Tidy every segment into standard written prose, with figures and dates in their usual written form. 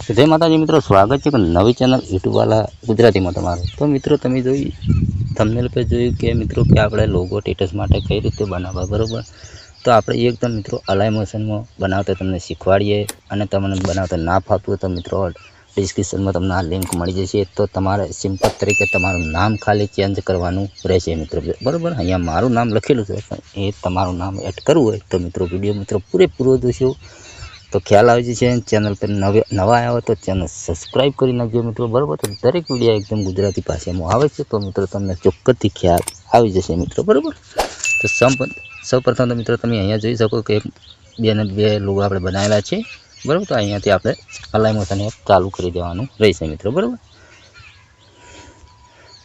જય માતાજી મિત્રો, સ્વાગત છે નવી ચેનલ યુટ્યુબ વાલા ગુજરાતીમાં તમારું। તો મિત્રો તમે જોઈ થંબનેલ પર જોયું કે મિત્રો કે આપણે લોગો સ્ટેટસ માટે કઈ રીતે બનાવવા, બરાબર। તો આપણે એકદમ મિત્રો અલાઈ મોશનમાં બનાવતા તમને શીખવાડીએ, અને તમને બનાવતા ના ફાવતું હોય તો મિત્રો ડિસ્ક્રિપ્શનમાં તમને આ લિંક મળી જશે। તો તમારે સિમ્પલ તરીકે તમારું નામ ખાલી ચેન્જ કરવાનું રહેશે મિત્રો, બરાબર। અહીંયા મારું નામ લખેલું છે, એ તમારું નામ એડ કરવું હોય તો મિત્રો વિડીયો મિત્રો પૂરેપૂરો જોશો તો ખ્યાલ આવી જશે। ચેનલ પર નવા આવ્યા હોય તો ચેનલ સબસ્ક્રાઈબ કરી નાખજો મિત્રો, બરાબર। તો દરેક વિડીયો એકદમ ગુજરાતી ભાષામાં આવે છે તો મિત્રો તમને ચોક્કસથી ખ્યાલ આવી જશે મિત્રો, બરાબર। તો સૌપ્રથમ તો મિત્રો તમે અહીંયા જોઈ શકો કે બે લોગો આપણે બનાવેલા છે, બરાબર। તો અહીંયાથી આપણે અલાઈ મોશન ચાલુ કરી દેવાનું રહેશે મિત્રો, બરાબર।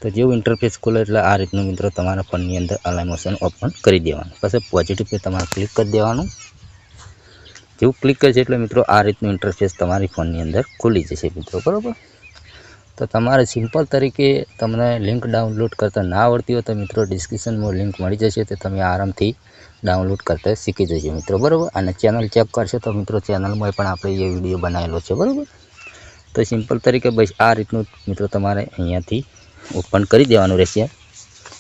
તો જેવું ઇન્ટરફેસ ખોલે એટલે આ રીતનું મિત્રો તમારા ફોનની અંદર અલાઈ મોશન ઓપન કરી દેવાનું, પછી પોઝિટિવ પર તમારે ક્લિક કરી દેવાનું। જેવું ક્લિક કરશે એટલે મિત્રો આ રીતનું ઇન્ટરફેસ તમારી ફોનની અંદર ખુલી જશે મિત્રો, બરાબર। તો તમારે સિમ્પલ તરીકે તમને લિંક ડાઉનલોડ કરતા ના આવડતી હોય તો મિત્રો ડિસ્ક્રિપ્શનમાં લિંક મળી જશે, તો તમે આરામથી ડાઉનલોડ કરતા શીખી જજો મિત્રો, બરાબર। અને ચેનલ ચેક કરશો તો મિત્રો ચેનલમાં પણ આપણે એ વિડીયો બનાવેલો છે, બરાબર। તો સિમ્પલ તરીકે બસ આ રીતનું મિત્રો તમારે અહીંયાથી ઓપન કરી દેવાનું રહેશે,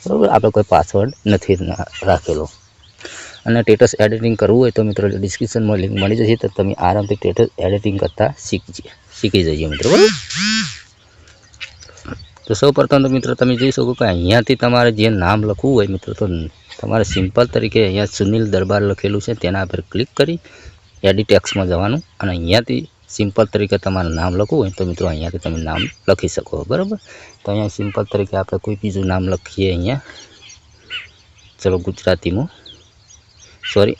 બરાબર। આપણે કોઈ પાસવર્ડ નથી રાખેલો। અને સ્ટેટસ એડિટિંગ કરવું હોય તો મિત્રો ડિસ્ક્રિપ્શનમાં લિંક મળી જશે, તો તમે આરામથી સ્ટેટસ એડિટિંગ કરતા શીખી જજો મિત્રો, બરાબર। તો સૌપ્રથમ તો મિત્રો તમે જોઈ શકો કે અહીંયાથી તમારે જે નામ લખવું હોય મિત્રો, તો તમારે સિમ્પલ તરીકે અહીંયા સુનિલ દરબાર લખેલું છે તેના પર ક્લિક કરી એડિટ ટેક્સ્ટમાં જવાનું, અને અહીંયાથી સિમ્પલ તરીકે તમારું નામ લખવું હોય તો મિત્રો અહીંયાથી તમે નામ લખી શકો, બરાબર। તો અહીંયા સિમ્પલ તરીકે આપણે કોઈ બીજું નામ લખીએ, અહીંયા ચલો ગુજરાતીમાં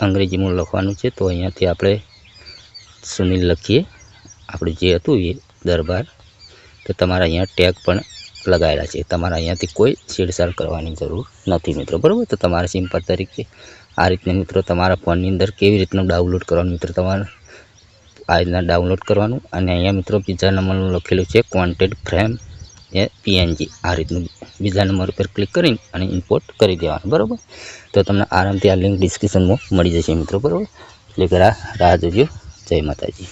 અંગ્રેજીમાં લખવાનું છે, તો અહીંયાથી આપણે સુનિલ લખીએ, આપણે જે હતું એ દરબાર। તો તમારે અહીંયા ટેગ પણ લગાવેલા છે, તમારે અહીંયાથી કોઈ છેડછાડ કરવાની જરૂર નથી મિત્રો, બરાબર। તો તમારે સિમ્પલ તરીકે આ રીતના મિત્રો તમારા ફોનની અંદર કેવી રીતનું ડાઉનલોડ કરવાનું મિત્રો, તમારે આ રીતના ડાઉનલોડ કરવાનું। અને અહીંયા મિત્રો બીજા નંબરનું લખેલું છે કોન્ટેન્ટ ફ્રેમ PNG, આ રીતનું બીજા નંબર પર ક્લિક કરી અને ઇમ્પોર્ટ કરી દેવાનું, બરાબર। તો તમને આરામથી આ લિંક ડિસ્ક્રિપ્શનમાં મળી જશે મિત્રો, બરાબર। એટલે કે રાહ જોજો। જય માતાજી।